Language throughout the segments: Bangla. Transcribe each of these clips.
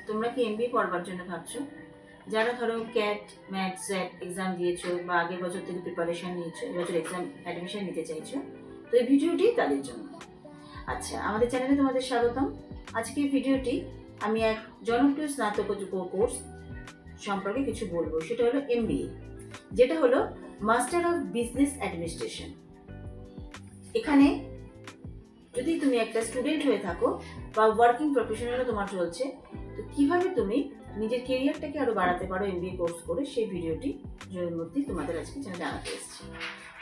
তোমরা কি এমবিএ পড়বার জন্য ভাবছো? যারা ধরো ক্যাট ম্যাট স্যাট এক্সাম দিয়েছো বা আগের বছর থেকে প্রিপারেশন নিয়েছো, এবছর এক্সাম অ্যাডমিশন নিতে চাইছো, তো এই ভিডিওটি তাদের জন্য। আচ্ছা, আমাদের চ্যানেলে তোমাদের স্বাগতম। আজকের ভিডিওটি আমি এক জনপ্রিয় স্নাতকোত্তর কোর্স সম্পর্কে কিছু বলবো। সেটা হলো এমবিএ, যেটা হলো মাস্টার অফ বিজনেস অ্যাডমিনিস্ট্রেশন। এখানে যদি তুমি একটা স্টুডেন্ট হয়ে থাকো বা ওয়ার্কিং প্রফেশনালও তোমার চলছে, তো কিভাবে তুমি নিজের কেরিয়ারটাকে আরো বাড়াতে পারো এমবিএ কোর্স করে, সেই ভিডিওটি মধ্যে তোমাদের আজকে জানাতে এসেছি।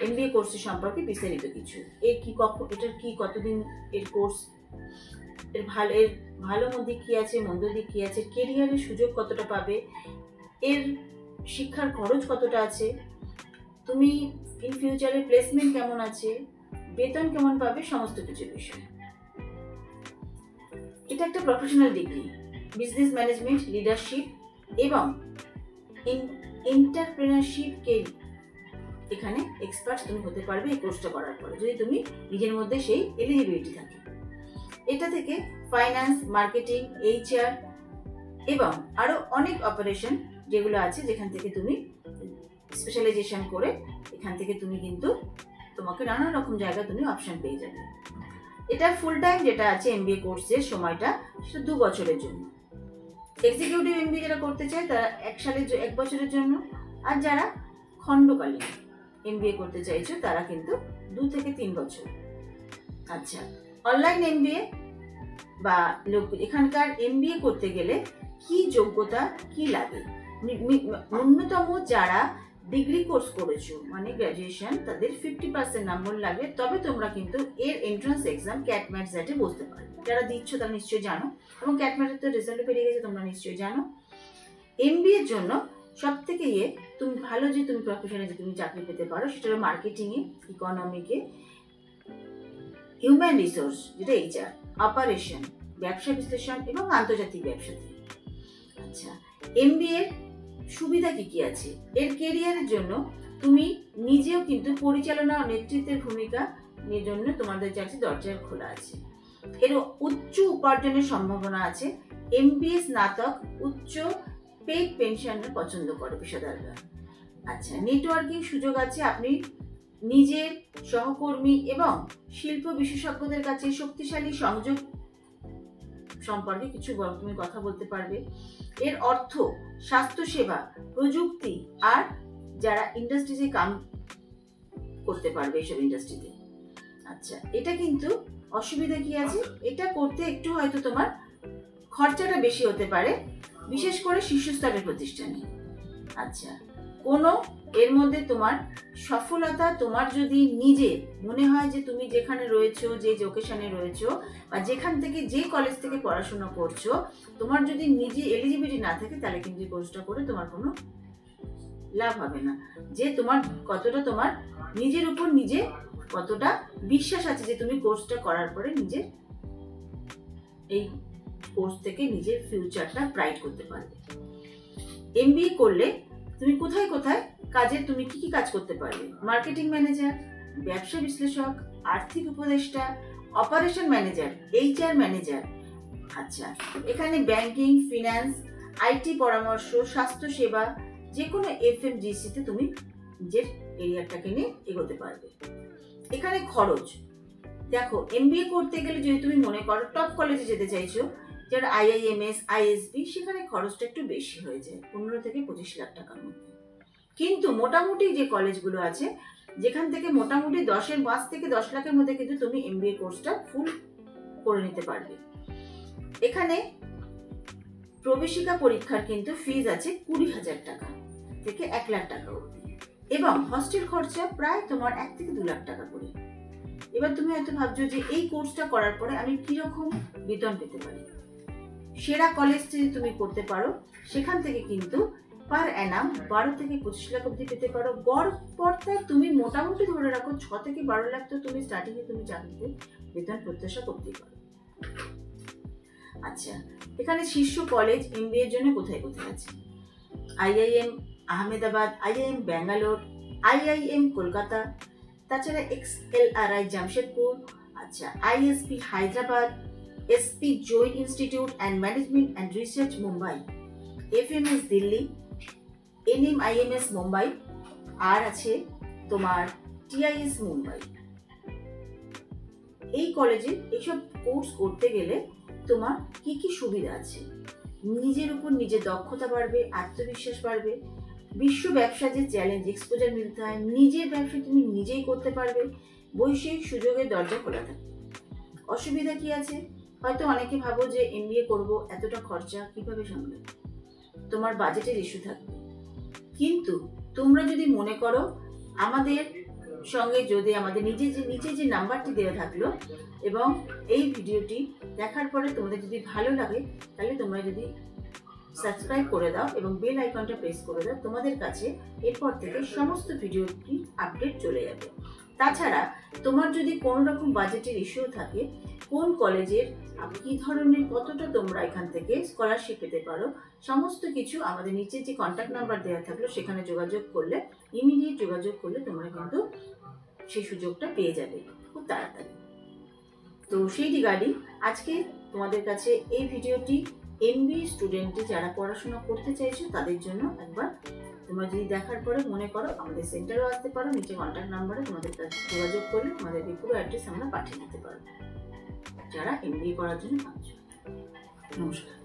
এমবিএ কোর্সের সম্পর্কে বিস্তারিত কিছু, এটার কি কতদিন এর কোর্স, এর ভালো মন্দ কি আছে, মন্দ দিক কি আছে, কেরিয়ারের সুযোগ কতটা পাবে, এর শিক্ষার খরচ কতটা আছে, তুমি ইন ফিউচারে প্লেসমেন্ট কেমন আছে, বেতন কেমন পাবে, সমস্ত কিছু বিষয়। এটা একটা professional degree, business management, leadership এবং এন্টারপ্রেনারশিপ কে এখানে এক্সপার্ট তুমি হতে পারবে এই কোর্সটা করার পরে, যদি তুমি নিজের মধ্যে সেই এলিজিবিলিটি থাকে। এটা থেকে ফাইন্যান্স, মার্কেটিং, এইচআর এবং আরো অনেক অপারেশন যেগুলো আছে, যেখান থেকে তুমি স্পেশালাইজেশন করে এখান থেকে তুমি কিন্তু তোমাকে নানা রকম জায়গায় তুমি অপশন পেয়ে যাবে। এটা ফুল টাইম যেটা আছে এমবিএ কোর্সের সময়টা, সেটা 2 বছরের জন্য। এক্সিকিউটিভ এমবিএ যারা করতে চায় তারা 1 বছরের জন্য, আর যারা খণ্ডকালীন এমবিএ করতে চাইছো তারা কিন্তু 2 থেকে 3 বছর। আচ্ছা, অনলাইন এমবিএ বা এখানকার এমবিএ করতে গেলে কি যোগ্যতা কি লাগে? ন্যূনতম যারা ডিগ্রি কোর্স করেছো মানে গ্রাজুয়েশন, তাদের 50% নম্বর লাগে, তবে তোমরা কিন্তু এর এন্ট্রান্স এক্সাম ক্যাট ম্যাট স্যাটে বসতে পারবে। যারা দিচ্ছ তারা নিশ্চয়ই জানো, এবং ক্যাট ম্যাটের তো রেজাল্ট বেরিয়ে গেছে, তোমরা নিশ্চয়ই জানো। এমবিএর জন্য সব থেকে তুমি ভালো যে তুমি প্রফেশনে যে তুমি চাকরি পেতে পারো, সেটা হলো মার্কেটিংয়ে, ইকোনমিকে, হিউম্যান রিসোর্স যেটা এইচআর, অপারেশন, ব্যবসা বিশ্লেষণ এবং আন্তর্জাতিক ব্যবসাতে। আচ্ছা, এমবিএ সুবিধা কি কি আছে? এর কেরিয়ারের জন্য তুমি নিজেও কিন্তু পরিচালনা ও নেতৃত্বের ভূমিকা নিয়ে জন্য তোমাদের কাছে দরজা খোলা আছে। এর উচ্চ উপার্জনের সম্ভাবনা আছে। এমবিএ স্নাতক উচ্চ পেইড পেনশনের পছন্দ করে পেশাদাররা। আচ্ছা, নেটওয়ার্কিং সুযোগ আছে, আপনি নিজের সহকর্মী এবং শিল্প বিশেষজ্ঞদের কাছে শক্তিশালী সংযোগ সম্পর্কে কিছু তুমি কথা বলতে পারবে। এর অর্থ স্বাস্থ্যসেবা, প্রযুক্তি আর যারা ইন্ডাস্ট্রিতে কাম করতে পারবে এইসব ইন্ডাস্ট্রিতে। আচ্ছা, এটা কিন্তু অসুবিধা কি আছে? এটা করতে একটু হয়তো তোমার খরচাটা বেশি হতে পারে, বিশেষ করে শীর্ষস্তরের প্রতিষ্ঠানে। আচ্ছা, এর মধ্যে তোমার সফলতা, তোমার যদি নিজে মনে হয় যে তুমি যেখানে রয়েছো, যে লোকেশনে রয়েছো বা যেখান থেকে যে কলেজ থেকে পড়াশোনা করছো, তোমার যদি নিজে এলিজিবিলিটি না থাকে, তাহলে কিন্তু এই কোর্সটা করে তোমার কোনো লাভ হবে না। যে তোমার নিজের উপর নিজে কতটা বিশ্বাস আছে যে তুমি কোর্সটা করার পরে নিজের এই কোর্স থেকে নিজের ফিউচারটা ব্রাইট করতে পারবে। এমবিএ করলে তুমি কোথায় কোথায় কাজে তুমি কি কি কাজ করতে পারবে? মার্কেটিং ম্যানেজার, ব্যবসা বিশ্লেষক, আর্থিক উপদেষ্টা, অপারেশন ম্যানেজার, এইচআর ম্যানেজার। আচ্ছা, এখানে ব্যাংকিং, ফিনান্স, আইটি পরামর্শ, স্বাস্থ্য সেবা, যে কোনো এফএমজিসিতে তুমি নিজের এরিয়াটাকে নিয়ে এগোতে পারবে। এখানে খরচ দেখো, এমবিএ করতে গেলে যদি তুমি মনে করো টপ কলেজে যেতে চাইছো, যেটা আইআইএমএস, আইএসবি, সেখানে খরচটা একটু বেশি হয়ে যায়, 15 থেকে 25 লাখ টাকার মধ্যে। কিন্তু মোটামুটি যে কলেজগুলো আছে, যেখান থেকে মোটামুটি 5 থেকে 10 লাখের মধ্যে কিন্তু তুমি এমবিএ কোর্সটা ফুল করে নিতে পারবে। এখানে প্রবেশিকা পরীক্ষার কিন্তু ফিজ আছে 20,000 টাকা থেকে 1 লাখ টাকা অবধি, এবং হস্টেল খরচা প্রায় তোমার 1 থেকে 2 লাখ টাকা করে। এবার তুমি হয়তো ভাবছো যে এই কোর্সটা করার পরে আমি কিরকম বেতন পেতে পারি? সেরা কলেজ যদি তুমি করতে পারো, সেখান থেকে কিন্তু পার অ্যানাম 12 থেকে 25 লাখ অবধি পেতে পারো। গড় পর্দায় তুমি মোটামুটি ধরে রাখো 6 থেকে 12 লাখ তো তুমি স্টার্টিংয়ে তুমি চাকরিতে বেতন প্রত্যাশা করতেই পারো। আচ্ছা, এখানে শীর্ষ কলেজ এমবিএ এর জন্য কোথায় কোথায় আছে? IIM Ahmedabad, IIM Bangalore, IIM Kolkata, তাছাড়া এক্সএলআরআই জামশেদপুর, আচ্ছা ISB Hyderabad, SP Jain institute and management and research Mumbai, FMS Delhi, NMIMS Mumbai, আর আছে তোমার TIS মুম্বাই। এই কলেজে এইসব কোর্স করতে গেলে তোমার কি কি সুবিধা আছে? নিজের উপর নিজের দক্ষতা বাড়বে, আত্মবিশ্বাস বাড়বে, বিশ্ব ব্যবসা যে চ্যালেঞ্জ এক্সপোজার মিলতে হয়, নিজের ব্যবসা তুমি নিজেই করতে পারবে, বৈষয়িক সুযোগের দরজা খোলা থাকে। অসুবিধা কি আছে? হয়তো অনেকে ভাবো যে MBA করব, এতটা খরচা কিভাবে সামলাবে, তোমার বাজেটের ইস্যু থাকবে। কিন্তু তোমরা যদি মনে করো আমাদের সঙ্গে, যদি আমাদের নিচে যে নাম্বারটি দেওয়া থাকলো এবং এই ভিডিওটি দেখার পরে তোমাদের যদি ভালো লাগে, তাহলে তোমরা যদি সাবস্ক্রাইব করে দাও এবং বেল আইকনটা প্রেস করে দাও, তোমাদের কাছে এরপর থেকে সমস্ত ভিডিওটি আপডেট চলে যাবে। তাছাড়া তোমার যদি কোনো রকম বাজেটের ইস্যু থাকে, কোন কলেজের কি ধরনের কতটা তোমরা এখান থেকে স্কলারশিপ পেতে পারো, সমস্ত কিছু আমাদের নিচে যে কন্ট্যাক্ট নাম্বার দেওয়া থাকলো সেখানে যোগাযোগ করলে, ইমিডিয়েট যোগাযোগ করলে তোমরা কিন্তু সেই সুযোগটা পেয়ে যাবে খুব তাড়াতাড়ি। তো সেই রিগার্ডিং আজকে তোমাদের কাছে এই ভিডিওটি MBA স্টুডেন্টে যারা পড়াশোনা করতে চাইছো তাদের জন্য একবার তোমরা যদি দেখার পরে মনে করো আমাদের সেন্টারেও আসতে পারো, নিচে কন্ট্যাক্ট নাম্বারে তোমাদের কাছে যোগাযোগ করলে তোমাদেরকে পুরো অ্যাড্রেস আমরা পাঠিয়ে দিতে পারবো যারা MBA করার জন্য ভাবছো। নমস্কার।